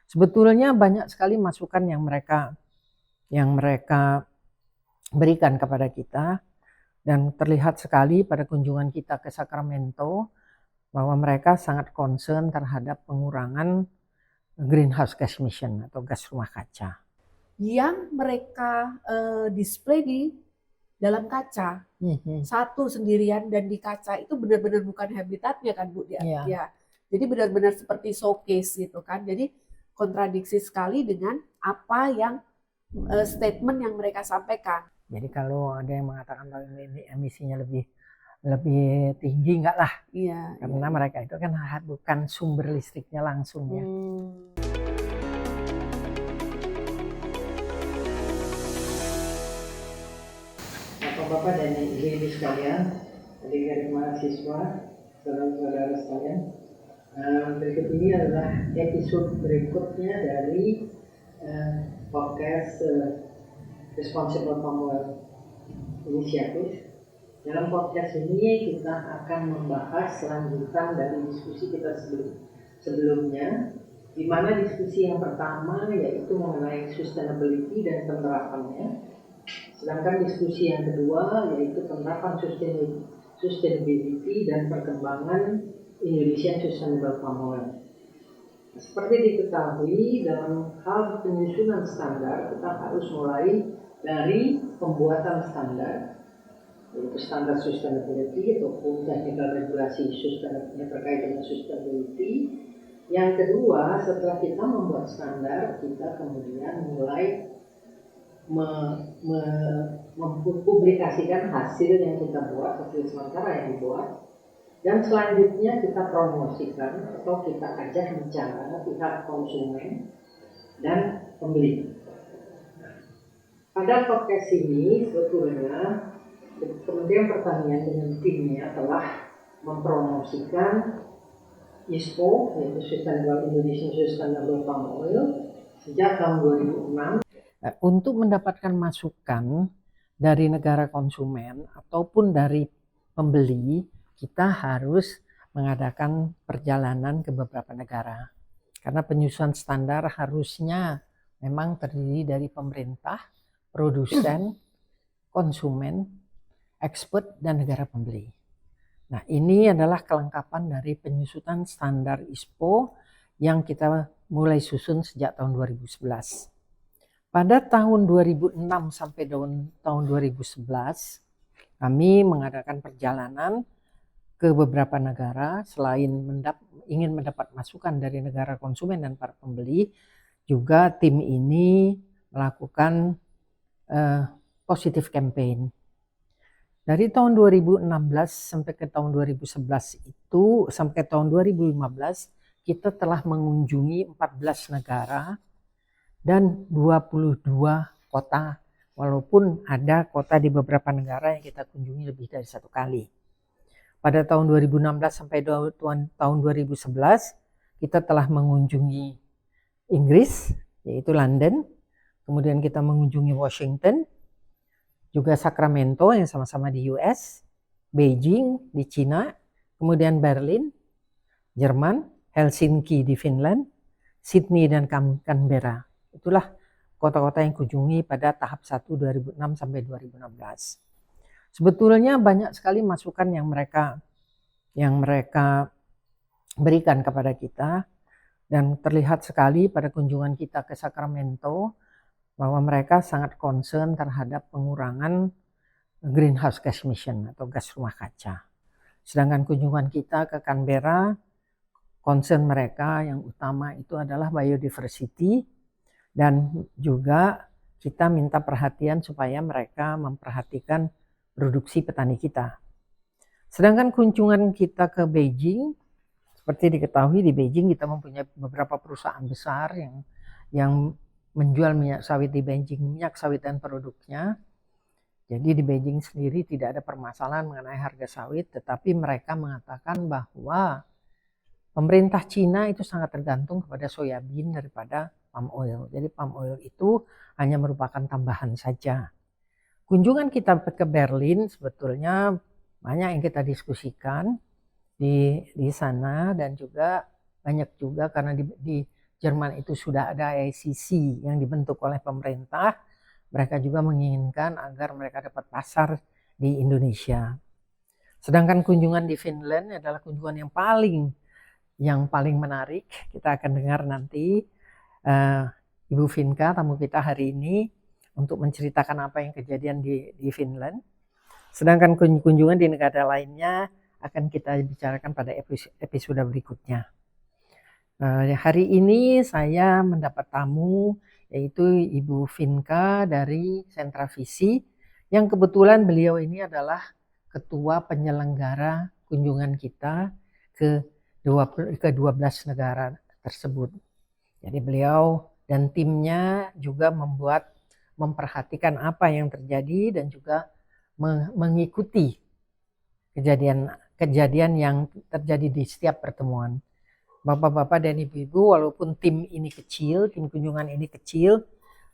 Sebetulnya banyak sekali masukan yang mereka berikan kepada kita, dan terlihat sekali pada kunjungan kita ke Sacramento bahwa mereka sangat concern terhadap pengurangan greenhouse gas emission atau gas rumah kaca. Yang mereka display di dalam kaca, satu sendirian dan di kaca itu benar-benar bukan habitatnya kan Bu ya. Ya. Jadi benar-benar seperti showcase gitu kan. Jadi kontradiksi sekali dengan apa yang statement yang mereka sampaikan. Jadi kalau ada yang mengatakan bahwa emisinya lebih tinggi, enggak lah. Iya. Karena mereka itu kan bukan sumber listriknya langsung ya. Bapak-bapak dan ibu-ibu sekalian, adik-adik mahasiswa, saudara-saudara sekalian, berikut ini adalah episode berikutnya dari podcast Responsible Palm Oil Initiative. Dalam podcast ini kita akan membahas lanjutan dari diskusi kita sebelumnya, di mana diskusi yang pertama yaitu mengenai sustainability dan penerapannya. Sedangkan diskusi yang kedua yaitu penerapan sustainability dan perkembangan Indonesian Sustainable Palm Oil. Seperti diketahui, dalam hal penyusunan standar kita harus mulai dari pembuatan standar, yaitu standar sustainability ataupun technical regulasi yang terkait dengan sustainability. Yang kedua, setelah kita membuat standar, kita kemudian mulai mempublikasikan hasil yang kita buat, hasil sementara yang dibuat, dan selanjutnya kita promosikan atau kita ajak bicara pihak konsumen dan pembeli. Pada podcast ini sebetulnya Kementerian Pertanian dengan timnya telah mempromosikan ISPO, yaitu Indonesian Sustainable Palm Oil, sejak tahun 2006. Untuk mendapatkan masukan dari negara konsumen ataupun dari pembeli, kita harus mengadakan perjalanan ke beberapa negara. Karena penyusunan standar harusnya memang terdiri dari pemerintah, produsen, konsumen, expert, dan negara pembeli. Nah, ini adalah kelengkapan dari penyusunan standar ISPO yang kita mulai susun sejak tahun 2011. Pada tahun 2006 sampai tahun 2011, kami mengadakan perjalanan ke beberapa negara. Selain ingin mendapat masukan dari negara konsumen dan para pembeli, juga tim ini melakukan positive campaign. Dari tahun 2016 sampai ke tahun 2011 itu, sampai tahun 2015, kita telah mengunjungi 14 negara dan 22 kota, walaupun ada kota di beberapa negara yang kita kunjungi lebih dari satu kali. Pada tahun 2016 sampai tahun 2011, kita telah mengunjungi Inggris, yaitu London, kemudian kita mengunjungi Washington, juga Sacramento yang sama-sama di US, Beijing di China, kemudian Berlin, Jerman, Helsinki di Finland, Sydney dan Canberra. Itulah kota-kota yang kunjungi pada tahap 1 2006 sampai 2016. Sebetulnya banyak sekali masukan yang mereka berikan kepada kita, dan terlihat sekali pada kunjungan kita ke Sacramento bahwa mereka sangat concern terhadap pengurangan greenhouse gas emission atau gas rumah kaca. Sedangkan kunjungan kita ke Canberra, concern mereka yang utama itu adalah biodiversity, dan juga kita minta perhatian supaya mereka memperhatikan produksi petani kita. Sedangkan kunjungan kita ke Beijing, seperti diketahui di Beijing kita mempunyai beberapa perusahaan besar yang menjual minyak sawit di Beijing, minyak sawit dan produknya. Jadi di Beijing sendiri tidak ada permasalahan mengenai harga sawit, tetapi mereka mengatakan bahwa pemerintah Cina itu sangat tergantung kepada soybean daripada palm oil. Jadi palm oil itu hanya merupakan tambahan saja. Kunjungan kita ke Berlin sebetulnya banyak yang kita diskusikan di sana, dan juga banyak juga karena di Jerman itu sudah ada ICC yang dibentuk oleh pemerintah, mereka juga menginginkan agar mereka dapat pasar di Indonesia. Sedangkan kunjungan di Finland adalah kunjungan yang paling menarik. Kita akan dengar nanti Ibu Finka, tamu kita hari ini, untuk menceritakan apa yang kejadian di Finland. Sedangkan kunjungan di negara lainnya akan kita bicarakan pada episode berikutnya. Hari ini saya mendapat tamu, yaitu Ibu Finka dari Sentra Visi, yang kebetulan beliau ini adalah ketua penyelenggara kunjungan kita ke 12 negara tersebut. Jadi beliau dan timnya juga memperhatikan apa yang terjadi dan juga mengikuti kejadian yang terjadi di setiap pertemuan. Bapak-bapak dan ibu-ibu, walaupun tim kunjungan ini kecil,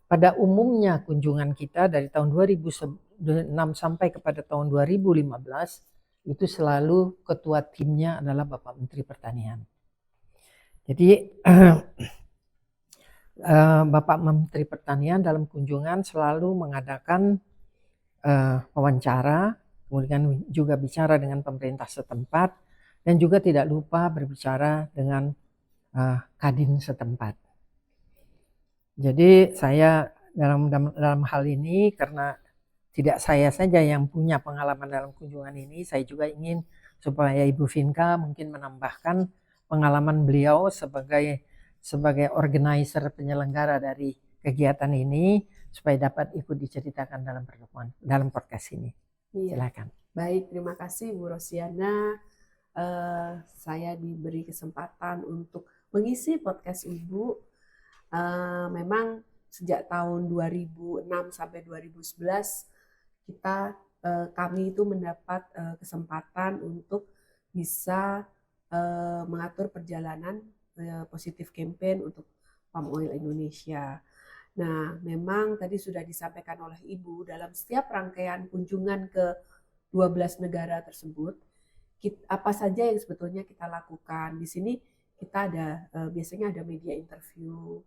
pada umumnya kunjungan kita dari tahun 2006 sampai kepada tahun 2015 itu selalu ketua timnya adalah Bapak Menteri Pertanian. Jadi Bapak Menteri Pertanian dalam kunjungan selalu mengadakan wawancara, kemudian juga bicara dengan pemerintah setempat, dan juga tidak lupa berbicara dengan Kadin setempat. Jadi saya dalam hal ini, karena tidak saya saja yang punya pengalaman dalam kunjungan ini, saya juga ingin supaya Ibu Finka mungkin menambahkan pengalaman beliau sebagai organizer penyelenggara dari kegiatan ini, supaya dapat ikut diceritakan dalam podcast ini. Silakan. Baik, terima kasih Bu Rosiana. Saya diberi kesempatan untuk mengisi podcast Ibu. Memang sejak tahun 2006 sampai 2011 kami itu mendapat kesempatan untuk bisa mengatur perjalanan positif campaign untuk palm oil Indonesia. Nah, memang tadi sudah disampaikan oleh Ibu, dalam setiap rangkaian kunjungan ke 12 negara tersebut, apa saja yang sebetulnya kita lakukan. Di sini kita ada biasanya ada media interview,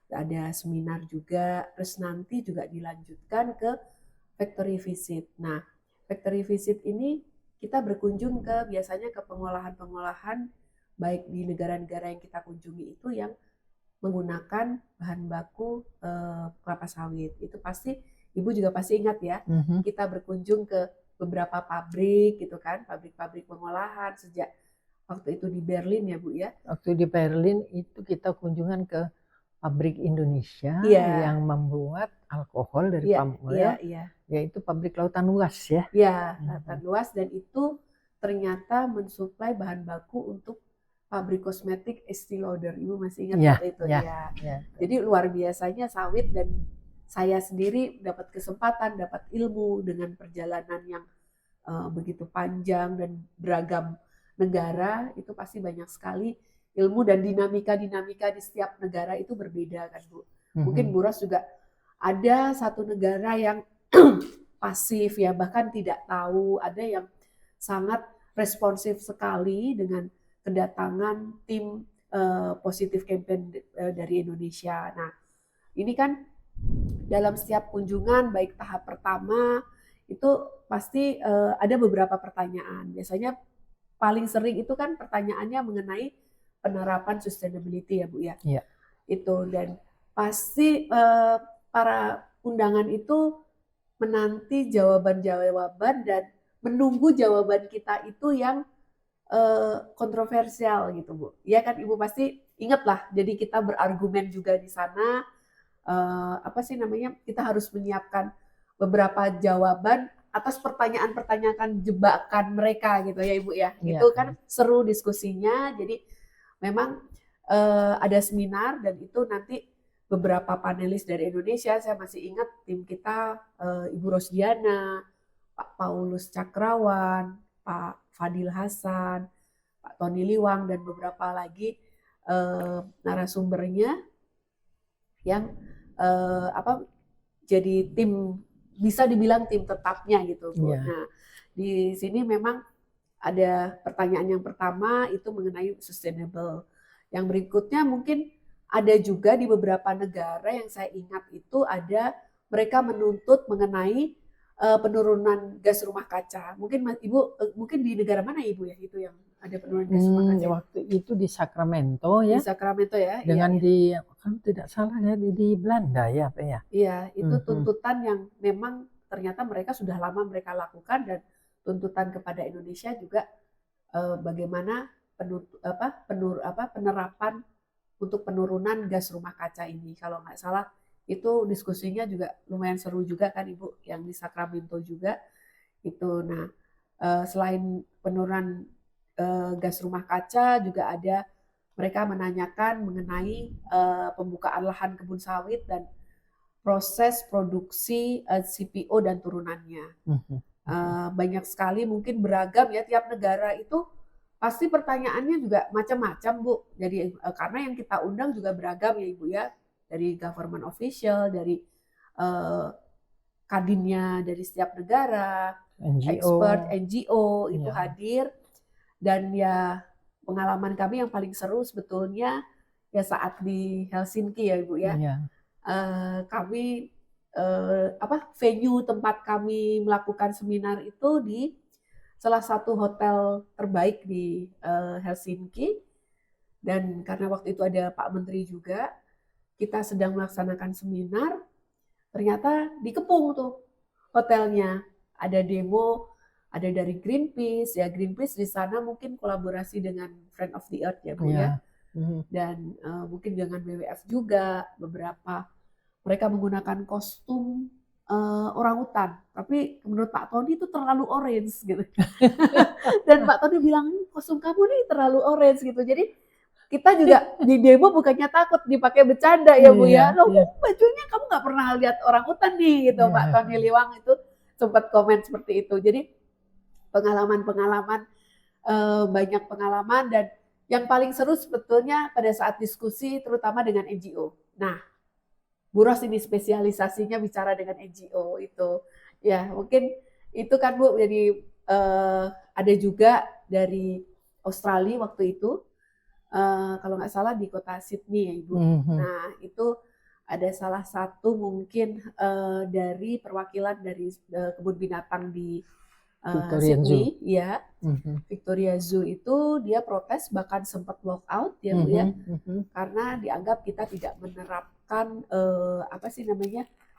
ada seminar juga, terus nanti juga dilanjutkan ke factory visit. Nah, factory visit ini kita berkunjung biasanya ke pengolahan-pengolahan baik di negara-negara yang kita kunjungi itu yang menggunakan bahan baku kelapa sawit. Itu pasti Ibu juga pasti ingat ya, kita berkunjung ke beberapa pabrik gitu kan, pabrik-pabrik pengolahan sejak waktu itu di Berlin ya Bu ya. Waktu di Berlin itu kita kunjungan ke pabrik Indonesia yang membuat alkohol dari palm oil, yaitu pabrik Lautan Luas ya. Iya, Lautan Luas, dan itu ternyata mensuplai bahan baku untuk pabrik kosmetik Estee Lauder. Ibu masih ingat waktu itu ya. Jadi luar biasanya sawit, dan saya sendiri dapat kesempatan, dapat ilmu dengan perjalanan yang begitu panjang dan beragam negara. Itu pasti banyak sekali ilmu dan dinamika-dinamika di setiap negara itu berbeda kan Bu. Mungkin Bu Ros juga ada satu negara yang pasif ya, bahkan tidak tahu, ada yang sangat responsif sekali dengan kedatangan tim positif campaign dari Indonesia. Nah, ini kan dalam setiap kunjungan, baik tahap pertama itu pasti ada beberapa pertanyaan. Biasanya paling sering itu kan pertanyaannya mengenai penerapan sustainability ya Bu ya. Itu, dan pasti para undangan itu menanti jawaban-jawaban dan menunggu jawaban kita itu yang kontroversial gitu Bu. Ya kan Ibu pasti ingat lah. Jadi kita berargumen juga di sana. Kita harus menyiapkan beberapa jawaban atas pertanyaan-pertanyaan jebakan mereka gitu ya Ibu ya. Itu kan seru diskusinya. Jadi memang ada seminar, dan itu nanti beberapa panelis dari Indonesia. Saya masih ingat tim kita, Ibu Rosdiana, Pak Paulus Cakrawan, Pak Fadil Hasan, Pak Tony Liwang, dan beberapa lagi narasumbernya yang jadi tim, bisa dibilang tim tetapnya gitu Bu. Nah, di sini memang ada pertanyaan yang pertama itu mengenai sustainable. Yang berikutnya mungkin ada juga di beberapa negara yang saya ingat itu ada mereka menuntut mengenai penurunan gas rumah kaca. Mungkin Ibu mungkin di negara mana Ibu ya itu yang ada penurunan gas rumah kaca? Waktu itu di Sacramento ya. Di Sacramento ya. Dengan kan tidak salah ya di Belanda ya, Pak ya. Iya, itu tuntutan yang memang ternyata mereka sudah lama mereka lakukan, dan tuntutan kepada Indonesia juga bagaimana penerapan untuk penurunan gas rumah kaca ini. Kalau nggak salah itu diskusinya juga lumayan seru juga kan Ibu, yang di Sacramento juga itu. Nah, selain penurunan gas rumah kaca juga ada mereka menanyakan mengenai pembukaan lahan kebun sawit dan proses produksi CPO dan turunannya. Banyak sekali, mungkin beragam ya, tiap negara itu pasti pertanyaannya juga macam-macam Bu. Jadi karena yang kita undang juga beragam ya Ibu ya, dari government official, dari kadinnya dari setiap negara, expert, NGO itu hadir. Dan ya pengalaman kami yang paling seru sebetulnya ya saat di Helsinki ya Ibu ya. Kami venue tempat kami melakukan seminar itu di salah satu hotel terbaik di Helsinki, dan karena waktu itu ada Pak Menteri juga, kita sedang melaksanakan seminar, ternyata dikepung tuh hotelnya, ada demo, ada dari Greenpeace ya. Greenpeace di sana mungkin kolaborasi dengan Friend of the Earth ya Bu ya, dan mungkin dengan WWF juga beberapa. Mereka menggunakan kostum orangutan, tapi menurut Pak Tony itu terlalu orange gitu. Dan Pak Tony bilang kostum kamu nih terlalu orange gitu. Jadi kita juga di demo bukannya takut dipakai bercanda ya Bu ya. Loh, bajunya kamu nggak pernah lihat orangutan nih gitu. Pak Tony Liwang itu sempat komen seperti itu. Jadi pengalaman-pengalaman, banyak pengalaman, dan yang paling seru sebetulnya pada saat diskusi terutama dengan NGO. Nah, Bu Ros ini spesialisasinya bicara dengan NGO itu. Ya, mungkin itu kan Bu, jadi ada juga dari Australia waktu itu, kalau nggak salah di kota Sydney ya Ibu. Nah, itu ada salah satu mungkin dari perwakilan dari kebun binatang di Sydney, ya. Victoria Zoo itu dia protes, bahkan sempat walk out ya Bu ya, karena dianggap kita tidak menerapkan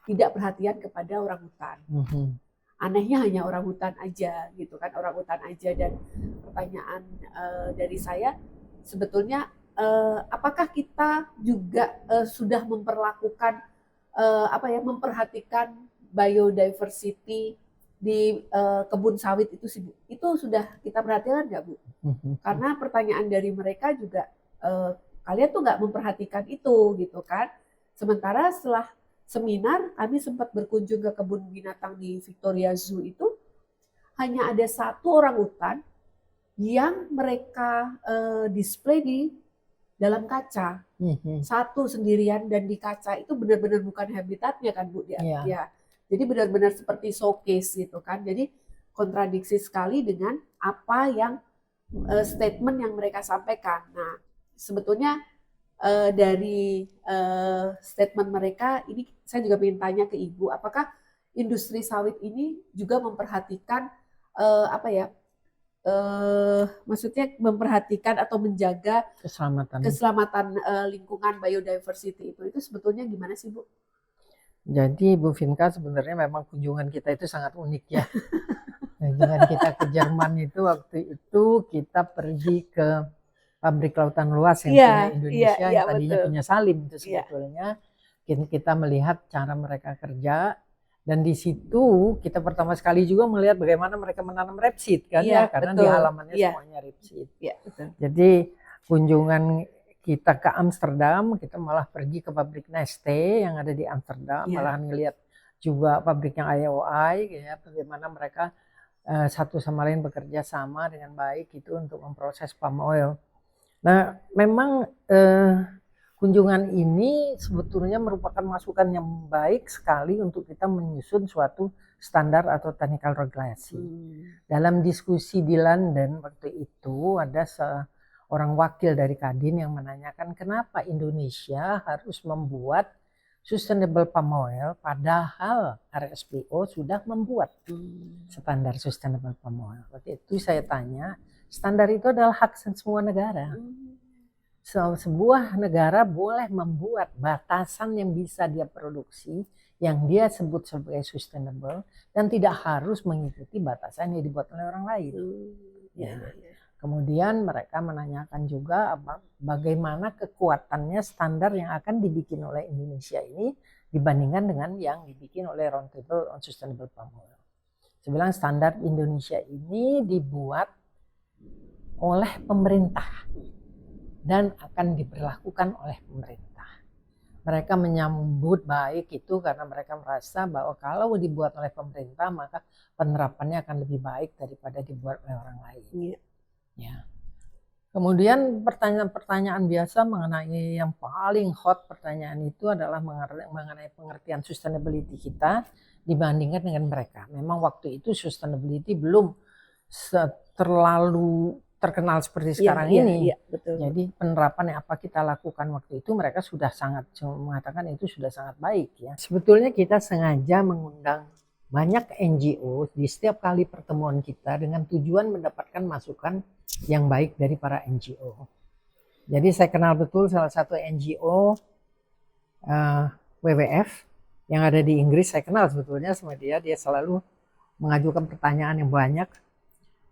tidak perhatian kepada orangutan. Anehnya hanya orangutan aja gitu kan, orangutan aja. Dan pertanyaan dari saya sebetulnya apakah kita juga sudah memperlakukan memperhatikan biodiversity di kebun sawit itu sih Bu? Itu sudah kita perhatikan nggak Bu? Karena pertanyaan dari mereka juga kalian tuh nggak memperhatikan itu gitu kan. Sementara setelah seminar kami sempat berkunjung ke kebun binatang di Victoria Zoo, itu hanya ada satu orangutan yang mereka display di dalam kaca, satu sendirian, dan di kaca itu benar-benar bukan habitatnya kan Bu ya. Jadi benar-benar seperti showcase gitu kan. Jadi kontradiksi sekali dengan apa yang statement yang mereka sampaikan. Nah, sebetulnya dari statement mereka ini saya juga ingin tanya ke Ibu, apakah industri sawit ini juga memperhatikan maksudnya memperhatikan atau menjaga keselamatan lingkungan, biodiversity itu sebetulnya gimana sih Bu? Jadi Bu Vinka, sebenarnya memang kunjungan kita itu sangat unik ya. Kunjungan kita ke Jerman itu waktu itu kita pergi ke pabrik lautan luas yang punya Indonesia, yang tadinya punya Salim itu sebetulnya. Kita melihat cara mereka kerja, dan di situ kita pertama sekali juga melihat bagaimana mereka menanam rapeseed kan ya, karena di halamannya semuanya rapeseed. Jadi kunjungan kita ke Amsterdam, kita malah pergi ke pabrik Neste yang ada di Amsterdam, malah ngelihat juga pabriknya IOI, ya, bagaimana mereka satu sama lain bekerja sama dengan baik itu untuk memproses palm oil. Nah, memang kunjungan ini sebetulnya merupakan masukan yang baik sekali untuk kita menyusun suatu standar atau technical regulasi. Dalam diskusi di London waktu itu ada orang wakil dari Kadin yang menanyakan kenapa Indonesia harus membuat sustainable palm oil padahal RSPO sudah membuat standar sustainable palm oil. Waktu itu saya tanya, standar itu adalah hak semua negara. Sebuah negara boleh membuat batasan yang bisa dia produksi yang dia sebut sebagai sustainable dan tidak harus mengikuti batasan yang dibuat oleh orang lain. Ya. Kemudian mereka menanyakan juga bagaimana kekuatannya standar yang akan dibikin oleh Indonesia ini dibandingkan dengan yang dibikin oleh Roundtable on Sustainable Palm Oil. Saya bilang standar Indonesia ini dibuat oleh pemerintah dan akan diberlakukan oleh pemerintah. Mereka menyambut baik itu karena mereka merasa bahwa kalau dibuat oleh pemerintah maka penerapannya akan lebih baik daripada dibuat oleh orang lain. Ya. Kemudian pertanyaan-pertanyaan biasa mengenai yang paling hot pertanyaan itu adalah mengenai pengertian sustainability kita dibandingkan dengan mereka. Memang waktu itu sustainability belum terlalu terkenal seperti sekarang ini. Betul. Jadi penerapan yang apa kita lakukan waktu itu mereka sudah sangat mengatakan itu sudah sangat baik ya. Sebetulnya kita sengaja mengundang banyak NGO di setiap kali pertemuan kita dengan tujuan mendapatkan masukan yang baik dari para NGO. Jadi saya kenal betul salah satu NGO WWF yang ada di Inggris. Saya kenal sebetulnya sama dia. Dia selalu mengajukan pertanyaan yang banyak.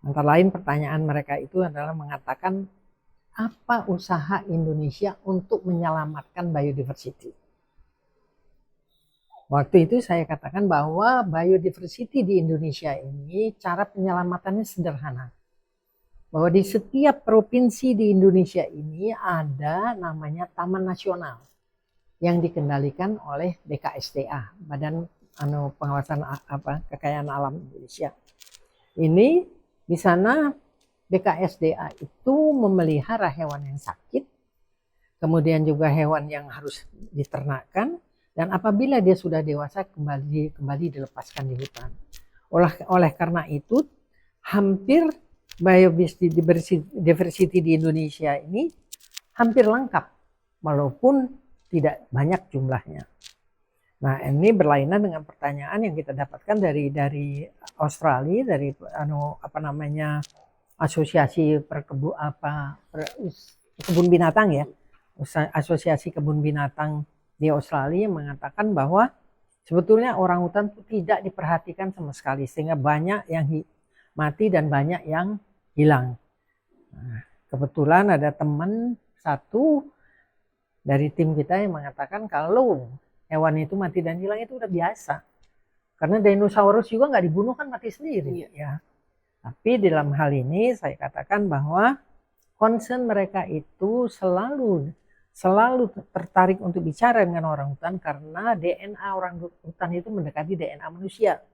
Antara lain pertanyaan mereka itu adalah mengatakan apa usaha Indonesia untuk menyelamatkan biodiversity. Waktu itu saya katakan bahwa biodiversity di Indonesia ini cara penyelamatannya sederhana. Bahwa di setiap provinsi di Indonesia ini ada namanya Taman Nasional yang dikendalikan oleh BKSDA, Badan Pengawasan Kekayaan Alam Indonesia. Ini di sana BKSDA itu memelihara hewan yang sakit, kemudian juga hewan yang harus diternakkan. Dan apabila dia sudah dewasa kembali dilepaskan di hutan. Oleh karena itu hampir biodiversity di Indonesia ini hampir lengkap walaupun tidak banyak jumlahnya. Nah ini berlainan dengan pertanyaan yang kita dapatkan dari Australia dari asosiasi kebun binatang ya, asosiasi kebun binatang di Australia mengatakan bahwa sebetulnya orangutan itu tidak diperhatikan sama sekali sehingga banyak yang mati dan banyak yang hilang. Nah, kebetulan ada teman satu dari tim kita yang mengatakan kalau hewan itu mati dan hilang itu udah biasa. Karena dinosaurus juga nggak dibunuh kan mati sendiri. Ya. Tapi dalam hal ini saya katakan bahwa concern mereka itu selalu tertarik untuk bicara dengan orangutan karena DNA orangutan itu mendekati DNA manusia.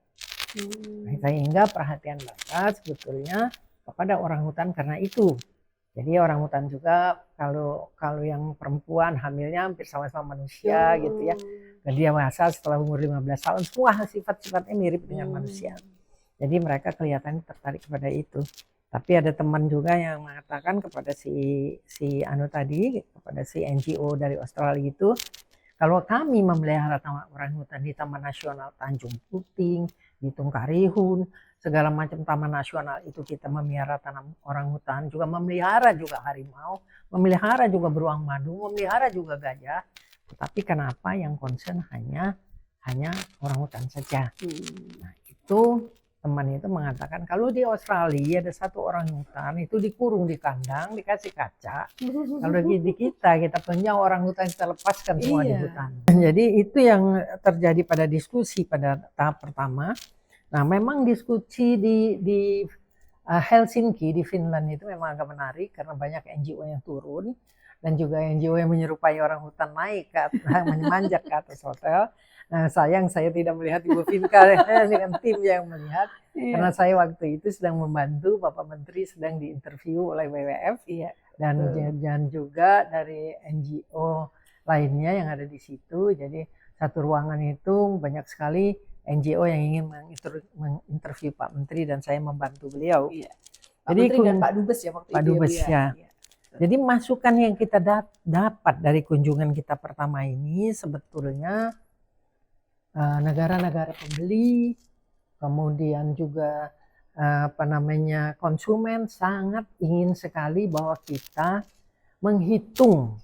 Sehingga perhatian mereka sebetulnya kepada orangutan karena itu. Jadi orangutan juga kalau yang perempuan hamilnya hampir sama-sama manusia gitu ya. Dan dia dewasa setelah umur 15 tahun semua sifat-sifatnya mirip dengan manusia. Jadi mereka kelihatan tertarik kepada itu. Tapi ada teman juga yang mengatakan kepada si kepada si NGO dari Australia itu, kalau kami memelihara orangutan di Taman Nasional Tanjung Puting, di Tungkarihun, segala macam taman nasional itu kita memelihara orangutan, juga memelihara juga harimau, memelihara juga beruang madu, memelihara juga gajah. Tetapi kenapa yang concern hanya orangutan saja? Nah itu teman itu mengatakan kalau di Australia ada satu orangutan itu dikurung di kandang dikasih kaca. Kalau di kita punya orangutan kita lepaskan semua di hutan. Jadi itu yang terjadi pada diskusi pada tahap pertama. Nah memang diskusi di Helsinki di Finland itu memang agak menarik karena banyak NGO yang turun dan juga NGO yang menyerupai orangutan naik ke atas, menyemanjak ke atas hotel. Nah, sayang saya tidak melihat Ibu Vinka dengan tim yang melihat karena saya waktu itu sedang membantu Bapak Menteri sedang diinterview oleh WWF dan juga dari NGO lainnya yang ada di situ. Jadi satu ruangan itu banyak sekali NGO yang ingin menginterview Pak Menteri dan saya membantu beliau. Pak Menteri dan Pak Dubes ya waktu itu. Pak Dubes ya. Jadi masukan yang kita dapat dari kunjungan kita pertama ini sebetulnya negara-negara pembeli, kemudian juga konsumen sangat ingin sekali bahwa kita menghitung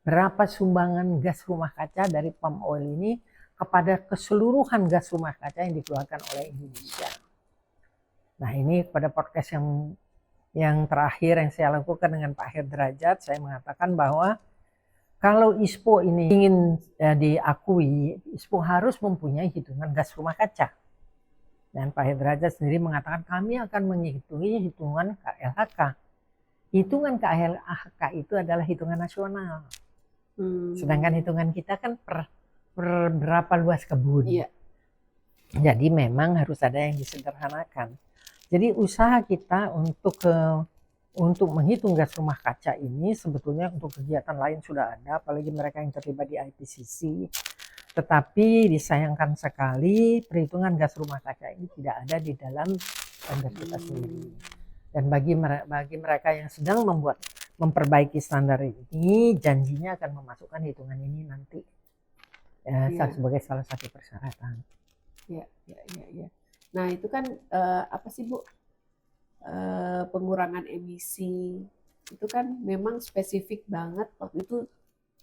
berapa sumbangan gas rumah kaca dari palm oil ini kepada keseluruhan gas rumah kaca yang dikeluarkan oleh Indonesia. Nah, ini pada podcast yang terakhir yang saya lakukan dengan Pak Heru Derajat, saya mengatakan bahwa kalau ISPO ini ingin diakui, ISPO harus mempunyai hitungan gas rumah kaca. Dan Pak Heru Derajat sendiri mengatakan kami akan menghitungi hitungan KLHK. Hitungan KLHK itu adalah hitungan nasional. Sedangkan hitungan kita kan per berapa luas kebun. Iya. Jadi memang harus ada yang disederhanakan. Jadi usaha kita untuk menghitung gas rumah kaca ini sebetulnya untuk kegiatan lain sudah ada, apalagi mereka yang terlibat di IPCC. Tetapi disayangkan sekali perhitungan gas rumah kaca ini tidak ada di dalam standar kita sendiri. Dan bagi mereka yang sedang memperbaiki standar ini, janjinya akan memasukkan hitungan ini nanti sebagai salah satu persyaratan. Ya. Nah itu kan apa sih Bu? Pengurangan emisi itu kan memang spesifik banget waktu itu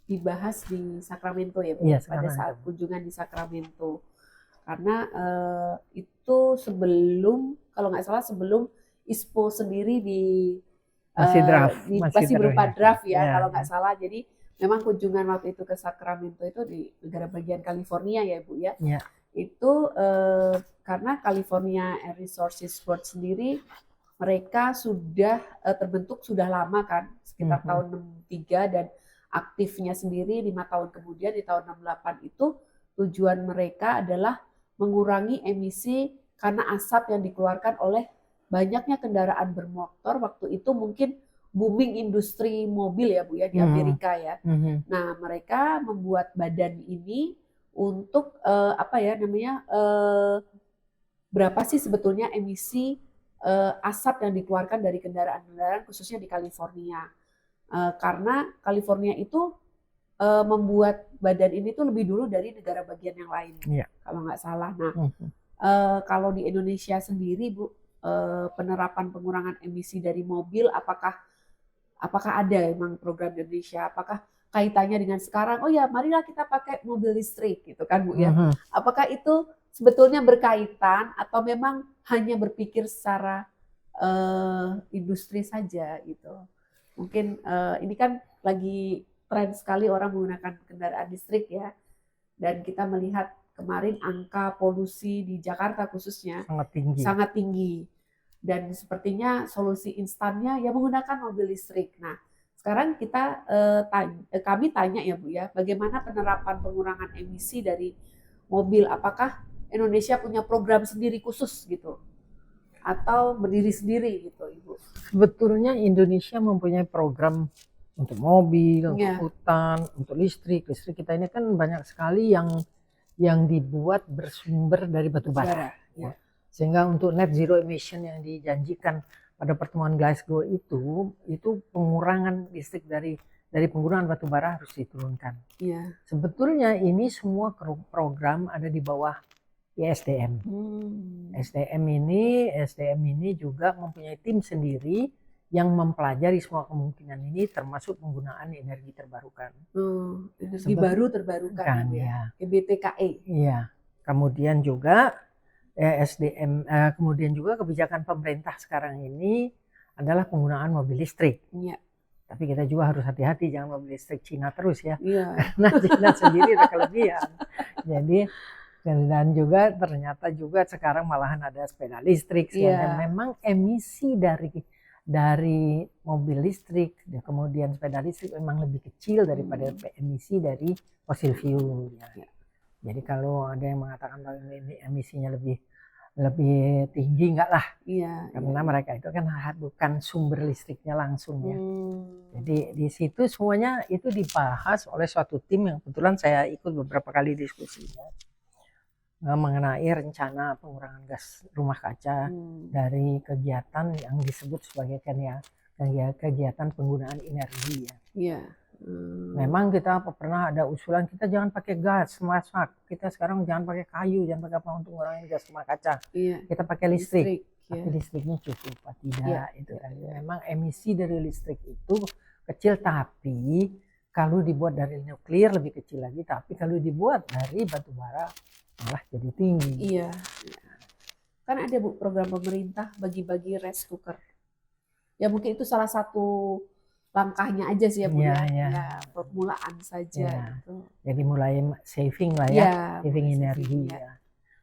dibahas di Sacramento ya Bu, pada saat kunjungan di Sacramento. Karena itu kalau nggak salah sebelum ISPO sendiri masih berupa draft ya kalau nggak salah. Jadi memang kunjungan waktu itu ke Sacramento itu di negara bagian California ya Bu ya. Itu karena California Air Resources Board sendiri mereka sudah terbentuk sudah lama kan, sekitar tahun 63 dan aktifnya sendiri 5 tahun kemudian di tahun 68 itu tujuan mereka adalah mengurangi emisi karena asap yang dikeluarkan oleh banyaknya kendaraan bermotor. Waktu itu mungkin booming industri mobil ya Bu ya di Amerika ya. Nah mereka membuat badan ini untuk berapa sih sebetulnya emisi asap yang dikeluarkan dari kendaraan-kendaraan khususnya di California. Karena California itu membuat badan ini tuh lebih dulu dari negara bagian yang lain, kalau nggak salah. Nah, kalau di Indonesia sendiri Bu, penerapan pengurangan emisi dari mobil, apakah ada emang program di Indonesia? Apakah kaitannya dengan sekarang? Oh ya, marilah kita pakai mobil listrik, gitu kan Bu ya? Apakah itu sebetulnya berkaitan atau memang hanya berpikir secara industri saja gitu? Mungkin ini kan lagi tren sekali orang menggunakan kendaraan listrik ya, dan kita melihat kemarin angka polusi di Jakarta khususnya sangat tinggi. Dan sepertinya solusi instannya ya menggunakan mobil listrik. Nah, sekarang kami tanya ya Bu ya, bagaimana penerapan pengurangan emisi dari mobil? Apakah Indonesia punya program sendiri khusus gitu? Atau berdiri sendiri gitu Ibu? Sebetulnya Indonesia mempunyai program untuk mobil, untuk hutan, untuk listrik. Listrik kita ini kan banyak sekali yang dibuat bersumber dari batu bara. Sehingga untuk net zero emission yang dijanjikan pada pertemuan Glasgow itu pengurangan listrik dari penggunaan batu bara harus diturunkan. Sebetulnya ini semua program ada di bawah ISDM. SDM ini juga mempunyai tim sendiri yang mempelajari semua kemungkinan ini, termasuk penggunaan energi terbarukan. Energi baru terbarukan ya. EBTKE. Iya. Kemudian juga SDM, kemudian juga kebijakan pemerintah sekarang ini adalah penggunaan mobil listrik. Tapi kita juga harus hati-hati, jangan mobil listrik Cina terus ya. Karena Cina sendiri ada kelebihan. Jadi dan juga ternyata juga sekarang malahan ada sepeda listrik. Sehingga memang emisi dari mobil listrik, kemudian sepeda listrik memang lebih kecil daripada emisi dari fossil fuel. Jadi kalau ada yang mengatakan bahwa ini emisinya lebih tinggi, enggak lah. Karena mereka itu kan bukan sumber listriknya langsung ya. Jadi di situ semuanya itu dibahas oleh suatu tim yang kebetulan saya ikut beberapa kali diskusinya mengenai rencana pengurangan gas rumah kaca dari kegiatan yang disebut sebagai kegiatan penggunaan energi ya. Iya. Memang kita pernah ada usulan kita jangan pakai gas masak, kita sekarang jangan pakai kayu, jangan pakai apa untuk ngurangin gas rumah kaca. Iya. Kita pakai listrik. Ya. Tapi listriknya cukup apa tidak Iya. itu kan. Memang emisi dari listrik itu kecil, tapi kalau dibuat dari nuklir lebih kecil lagi, tapi kalau dibuat dari batu bara malah jadi tinggi. Iya. Kan ada Bu program pemerintah bagi-bagi rice cooker. Ya mungkin itu salah satu langkahnya aja sih ya Bu Iya, ya. iya. Ya, permulaan saja Iya. gitu. Jadi mulai saving lah ya, Iya, saving mulai energi saving, ya. Iya.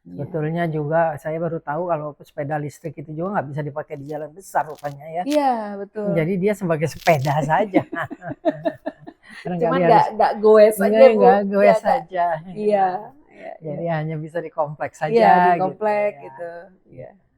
Sebetulnya juga saya baru tahu kalau sepeda listrik itu juga nggak bisa dipakai di jalan besar rupanya ya. Iya, betul. Jadi dia sebagai sepeda saja. Cuma nggak goes aja Bu. Nggak goes Iya, saja. Iya. Jadi hanya bisa di kompleks saja. Iya, di komplek ya. gitu. Iya.